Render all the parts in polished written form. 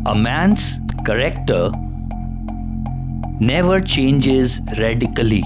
A man's character never changes radically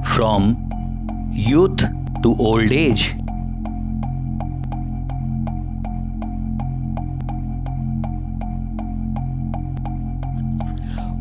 from youth to old age.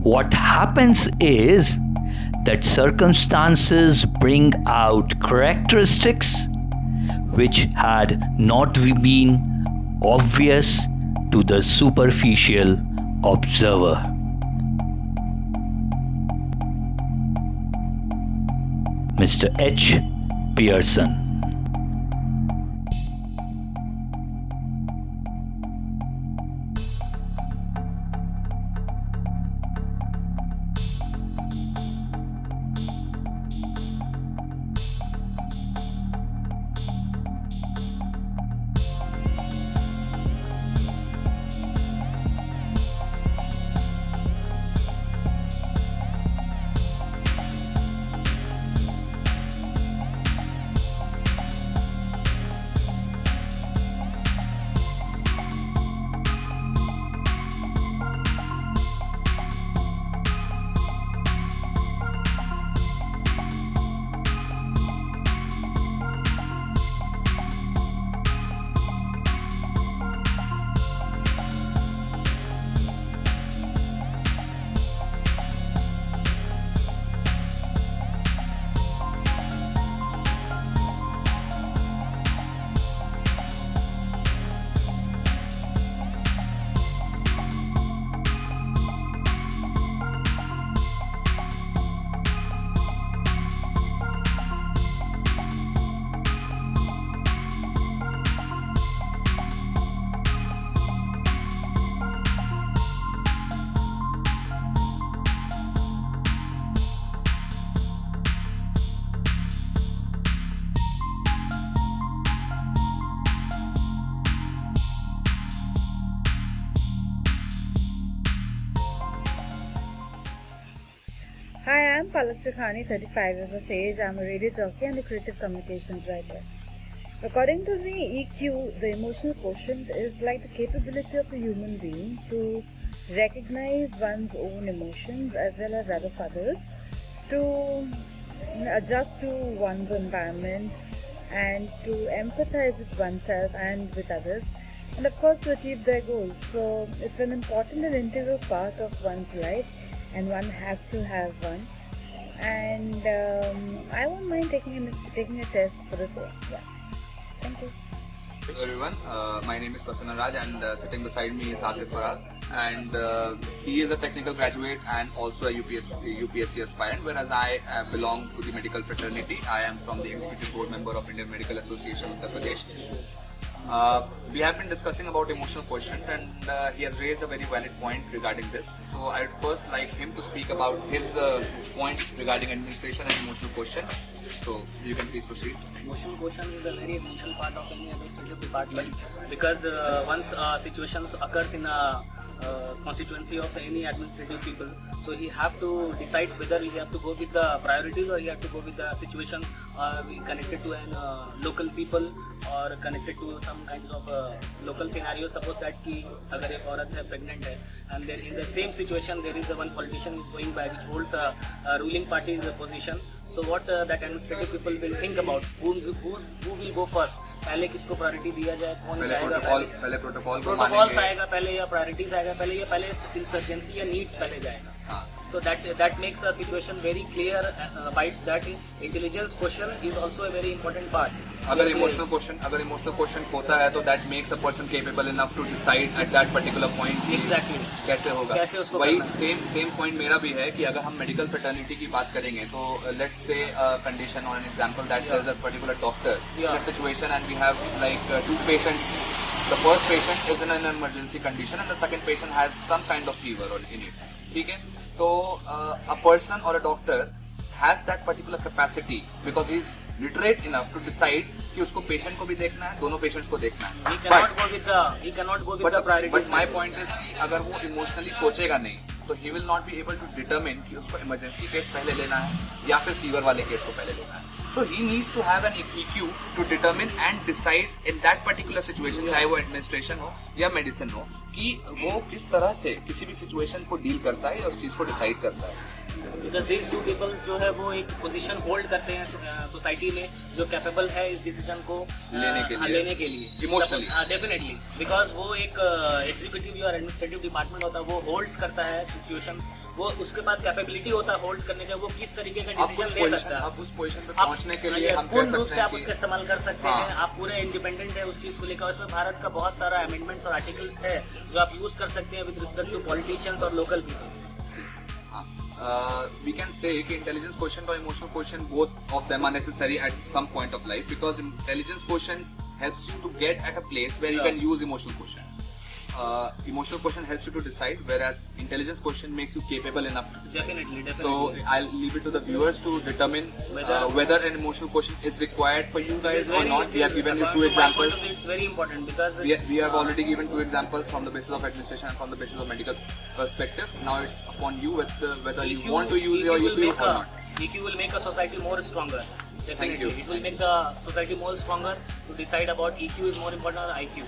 What happens is that circumstances bring out characteristics which had not been obvious to the superficial observer. Mr. H. Pearson. Hi, I'm Palak, 35 years of age. I'm a radio jockey and a creative communications writer. According to me, EQ, the emotional quotient, is like the capability of a human being to recognize one's own emotions as well as that of others, to adjust to one's environment and to empathize with oneself and with others, and of course to achieve their goals. So it's an important and integral part of one's life, and one has to have one. And I won't mind taking a test for the same. Yeah. Thank you. Hello everyone, my name is Prasanna and sitting beside me is Atif, and he is a technical graduate and also a UPSC aspirant, whereas I belong to the medical fraternity. I am from the executive board member of Indian Medical Association Uttar Pradesh. We have been discussing about emotional quotient, and he has raised a very valid point regarding this. So I would first like him to speak about his point regarding administration and emotional quotient. So you can please proceed. Emotional quotient is a very essential part of any administrative department, because once situations occurs in a constituency of any administrative people, so he have to decide whether he have to go with the priorities or he have to go with the situation connected to an local people or connected to some kinds of local scenario. Suppose that ki agar ek aurat hai pregnant hai, and then in the same situation there is one politician is going by which holds a ruling party's position. So what that administrative people will think about, who will go first, पहले किसको priority दिया जाए, कौन जाएगा पहले protocols आएगा पहले या प्रायोरिटीज आएगा पहले इंसर्जेंसी या नीड्स पहले जाएगा. So that makes a situation very clear, bites that intelligence quotient is also a very important part. अगर इमोशनल क्वेश्चन होता है तो that makes a person capable enough to decide at that particular point exactly कैसे होगा. कैसे उसको वही same point मेरा भी है कि अगर हम मेडिकल फ्रेटर्निटी की बात करेंगे तो let's say condition or an example that there is a particular doctor in a situation and we have like two patients. The first patient is in an emergency condition and the second patient has some kind of fever or in it. ठीक है, तो a person or a doctor has that particular capacity because he is literate enough to decide कि उसको patient को भी देखना है, दोनों patients को देखना है. He cannot go with the priority. But my point is कि अगर वो emotionally सोचेगा नहीं तो he will not be able to determine कि उसको emergency case पहले लेना है या फिर fever वाले case को पहले लेना है. So he needs to have an EQ to determine and decide in that particular situation, चाहे वो administration हो या medicine हो, कि वो किस तरह से किसी भी situation को deal करता है या उस चीज को decide करता है. Because these two people जो है वो एक पोजीशन होल्ड करते हैं सोसाइटी में, जो कैपेबल है इस डिसीजन को लेने के लिए इमोशनली. डेफिनेटली, बिकॉज वो एक एग्जीक्यूटिव और एडमिनिस्ट्रेटिव डिपार्टमेंट होता है, वो होल्ड्स करता है सिचुएशन, वो उसके पास कैपेबिलिटी होता है होल्ड करने का, वो किस तरीके का डिसीजन ले सकता है. आप उस पोजीशन पे पहुंचने के लिए हम पूर्ण कह रूप सकते से हैं आप कि उसका इस्तेमाल कर सकते हैं. आप पूरे इंडिपेंडेंट है उस चीज को लेकर. उसमें भारत का बहुत सारा अमेंडमेंट्स और आर्टिकल्स है जो आप यूज कर सकते हैं विद रिस्पेक्ट टू पॉलिटिशियंस और local people. we can say कि intelligence quotient और emotional quotient both of them are necessary at some point of life, because intelligence quotient helps you to get at a place where you can use emotional quotient. Emotional quotient helps you to decide, whereas intelligence quotient makes you capable enough to decide. Definitely. So I'll leave it to the viewers to determine whether an emotional quotient is required for you guys or not. We have given you 2 examples. It's very important because We have already given 2 examples from the basis of administration and from the basis of medical perspective. Now it's upon you whether you want to use your EQ or not. EQ will make a society more stronger. Definitely. Thank you. It will make the society more stronger to decide about EQ is more important than IQ.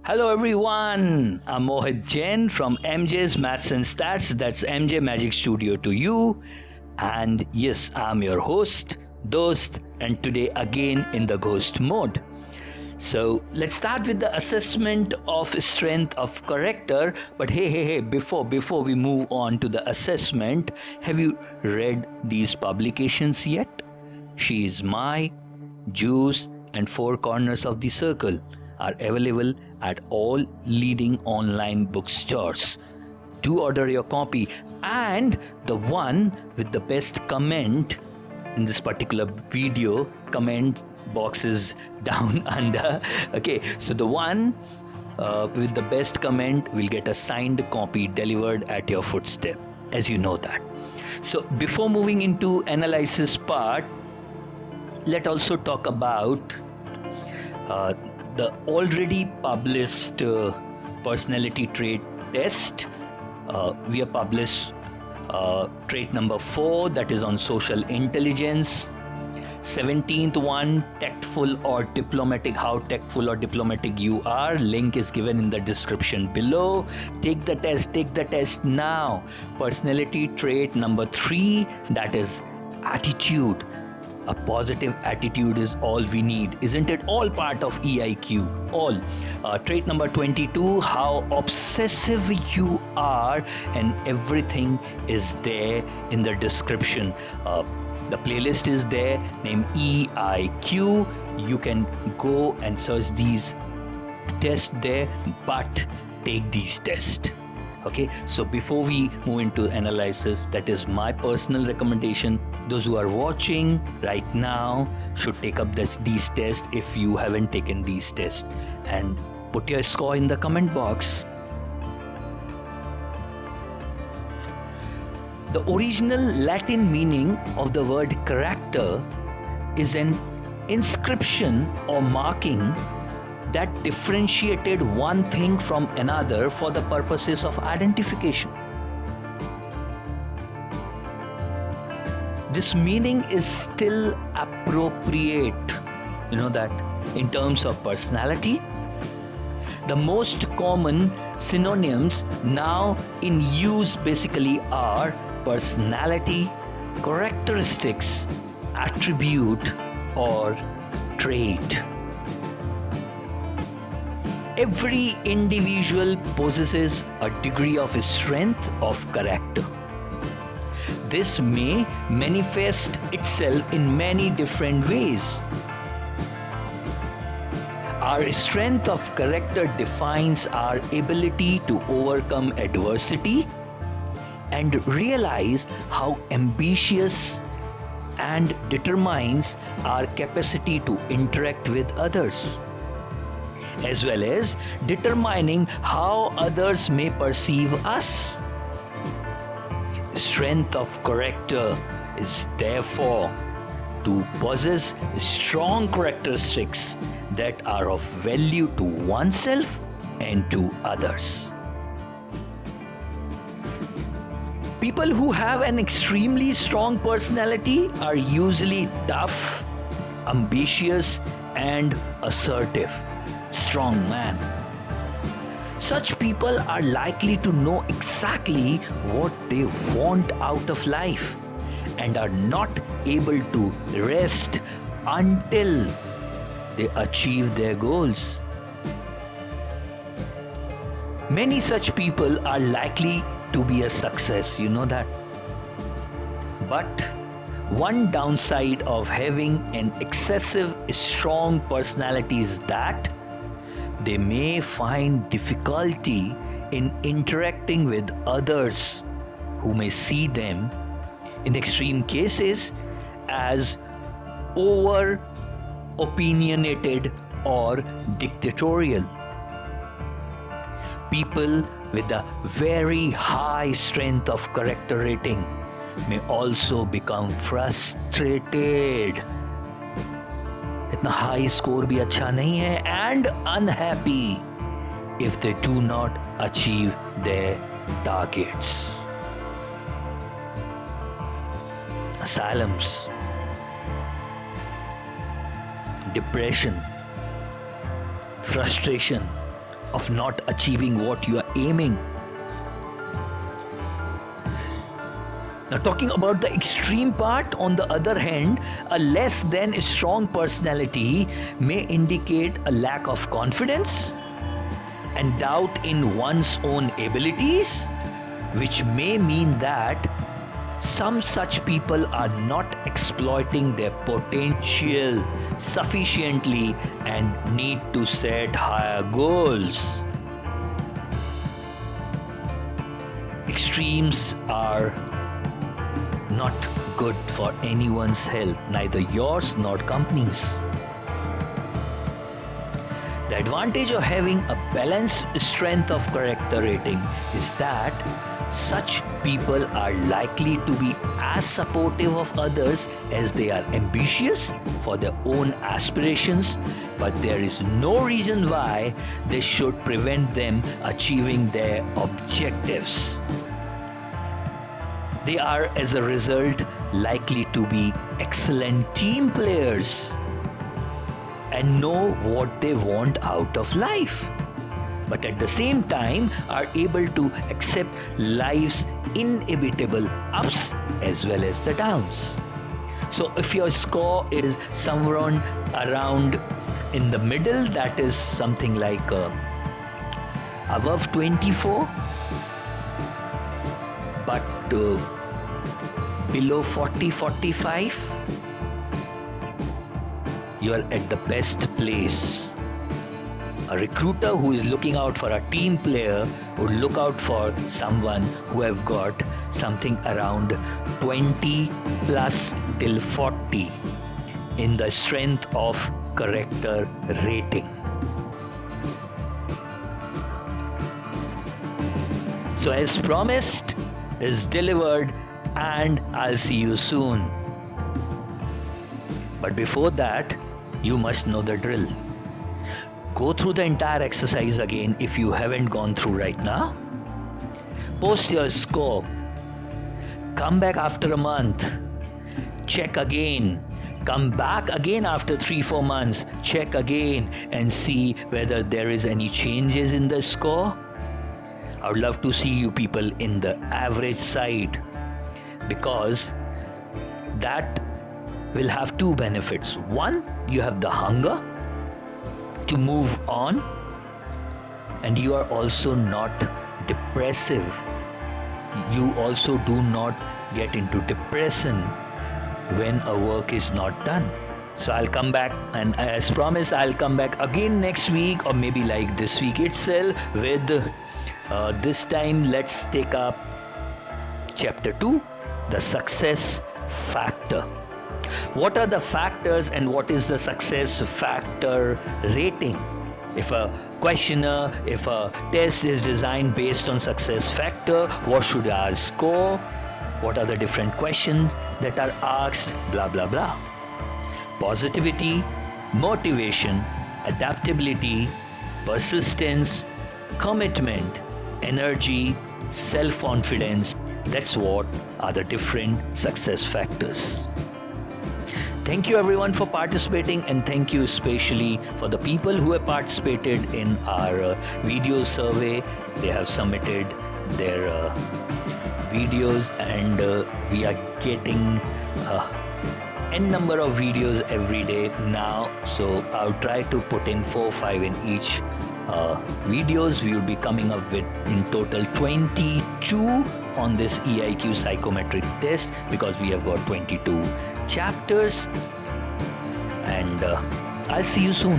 Hello everyone, I'm Mohit Jain from MJ's Maths and Stats, that's MJ Magic Studio to you. And yes, I'm your host, Dost, and today again in the ghost mode. So let's start with the assessment of strength of character. But hey, before we move on to the assessment, have you read these publications yet? She is My, Juice, and Four Corners of the Circle are available at all leading online bookstores. Do order your copy, and the one with the best comment in this particular video, comment box is down under. Okay, so the one with the best comment will get a signed copy delivered at your footstep, as you know that. So before moving into analysis part, let's also talk about the already published personality trait test. We have published trait number 4, that is on social intelligence. 17th one, tactful or diplomatic, how tactful or diplomatic you are. Link is given in the description below. Take the test now. Personality trait number 3, that is attitude. A positive attitude is all we need, isn't it? All part of EIQ. All. Trait number 22, how obsessive you are, and everything is there in the description. The playlist is there, named EIQ. You can go and search these tests there, but take these tests. Okay, so before we move into analysis, that is my personal recommendation. Those who are watching right now should take up these tests if you haven't taken these tests, and put your score in the comment box. The original Latin meaning of the word character is an inscription or marking that differentiated one thing from another for the purposes of identification. This meaning is still appropriate, you know that, in terms of personality. The most common synonyms now in use basically are personality, characteristics, attribute, or trait. Every individual possesses a degree of strength of character. This may manifest itself in many different ways. Our strength of character defines our ability to overcome adversity and realize how ambitious and determines our capacity to interact with others, as well as determining how others may perceive us. Strength of character is therefore to possess strong characteristics that are of value to oneself and to others. People who have an extremely strong personality are usually tough, ambitious, and assertive. Strong man. Such people are likely to know exactly what they want out of life and are not able to rest until they achieve their goals. Many such people are likely to be a success, you know that. But one downside of having an excessive strong personality is that they may find difficulty in interacting with others who may see them, in extreme cases, as over opinionated or dictatorial. People with a very high strength of character rating may also become frustrated. इतना high score भी अच्छा नहीं है, and unhappy if they do not achieve their targets. Asylums, depression, frustration, of not achieving what you are aiming. Now, talking about the extreme part, on the other hand, a less than strong personality may indicate a lack of confidence and doubt in one's own abilities, which may mean that some such people are not exploiting their potential sufficiently and need to set higher goals. Extremes are not good for anyone's health, neither yours nor company's. The advantage of having a balanced strength of character rating is that such people are likely to be as supportive of others as they are ambitious for their own aspirations, but there is no reason why this should prevent them achieving their objectives. They are, as a result, likely to be excellent team players and know what they want out of life, but at the same time are able to accept life's inevitable ups as well as the downs. So if your score is somewhere around in the middle, that is something like above 24, but below 40-45, you are at the best place. A recruiter who is looking out for a team player would look out for someone who have got something around 20 plus till 40 in the strength of character rating. So as promised is delivered, and I'll see you soon. But before that, you must know the drill. Go through the entire exercise again if you haven't gone through right now. Post your score. Come back after a month. Check again. Come back again after 3-4 months. Check again and see whether there is any changes in the score. I would love to see you people in the average side, because that will have two benefits. One, you have the hunger to move on, and you are also not depressive. You also do not get into depression when a work is not done. So I'll come back, and as promised, I'll come back again next week, or maybe like this week itself, with this time let's take up chapter 2, the success factor. What are the factors and what is the success factor rating? If a questionnaire, if a test is designed based on success factor, what should our score? What are the different questions that are asked? Blah, blah, blah. Positivity, motivation, adaptability, persistence, commitment, energy, self-confidence. That's what are the different success factors. Thank you everyone for participating, and thank you especially for the people who have participated in our video survey. They have submitted their videos, and we are getting n number of videos every day now. So I'll try to put in 4 or 5 in each videos. We will be coming up with in total 22 on this EIQ psychometric test, because we have got 22 chapters. And I'll see you soon.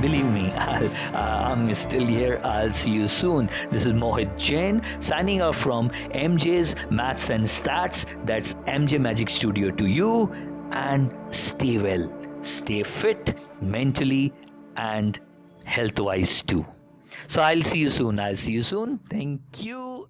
Believe me, I'm still here. I'll see you soon. This is Mohit Jain signing off from MJ's Maths and Stats. That's MJ Magic Studio to you. And stay well, stay fit mentally and health-wise too. So I'll see you soon. Thank you.